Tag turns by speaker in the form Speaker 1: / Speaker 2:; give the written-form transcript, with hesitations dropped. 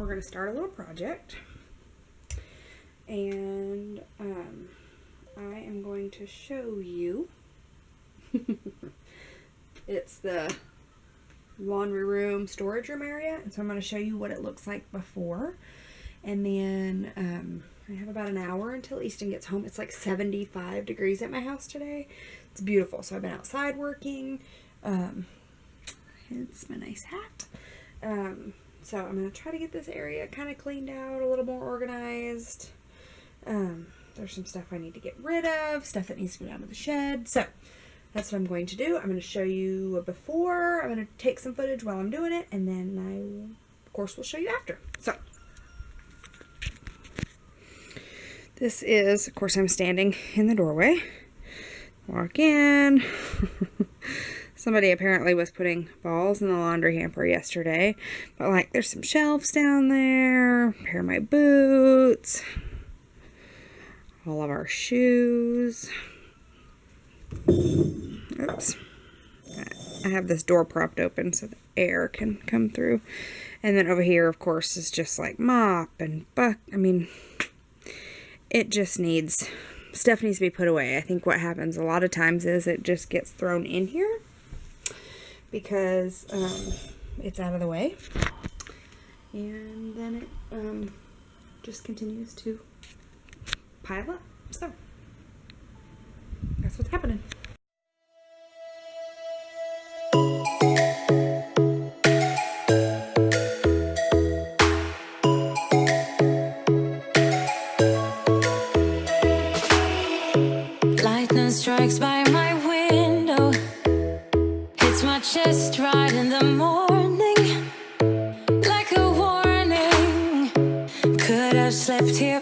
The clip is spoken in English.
Speaker 1: we're going to start a little project. And I am going to show you. It's the laundry room, storage room area. And so I'm going to show you what it looks like before. And then I have about an hour until Easton gets home. It's like 75 degrees at my house today. It's beautiful. So I've been outside working. It's my nice hat. So I'm going to try to get this area kind of cleaned out, a little more organized. There's some stuff I need to get rid of, stuff that needs to go down to the shed. So that's what I'm going to do. I'm going to show you a before. I'm going to take some footage while I'm doing it, and then I, of course, will show you after. So this is, of course, I'm standing in the doorway. Walk in. Somebody apparently was putting balls in the laundry hamper yesterday. But, like, there's some shelves down there. A pair of my boots. All of our shoes. Oops. I have this door propped open so the air can come through. And then over here, of course, is just, like, mop and I mean, it just needs... Stuff needs to be put away. I think what happens a lot of times is it just gets thrown in here because it's out of the way, and then it just continues to pile up. So that's what's happening.
Speaker 2: Strikes by my window, hits my chest right in the morning, like a warning. Could have slept here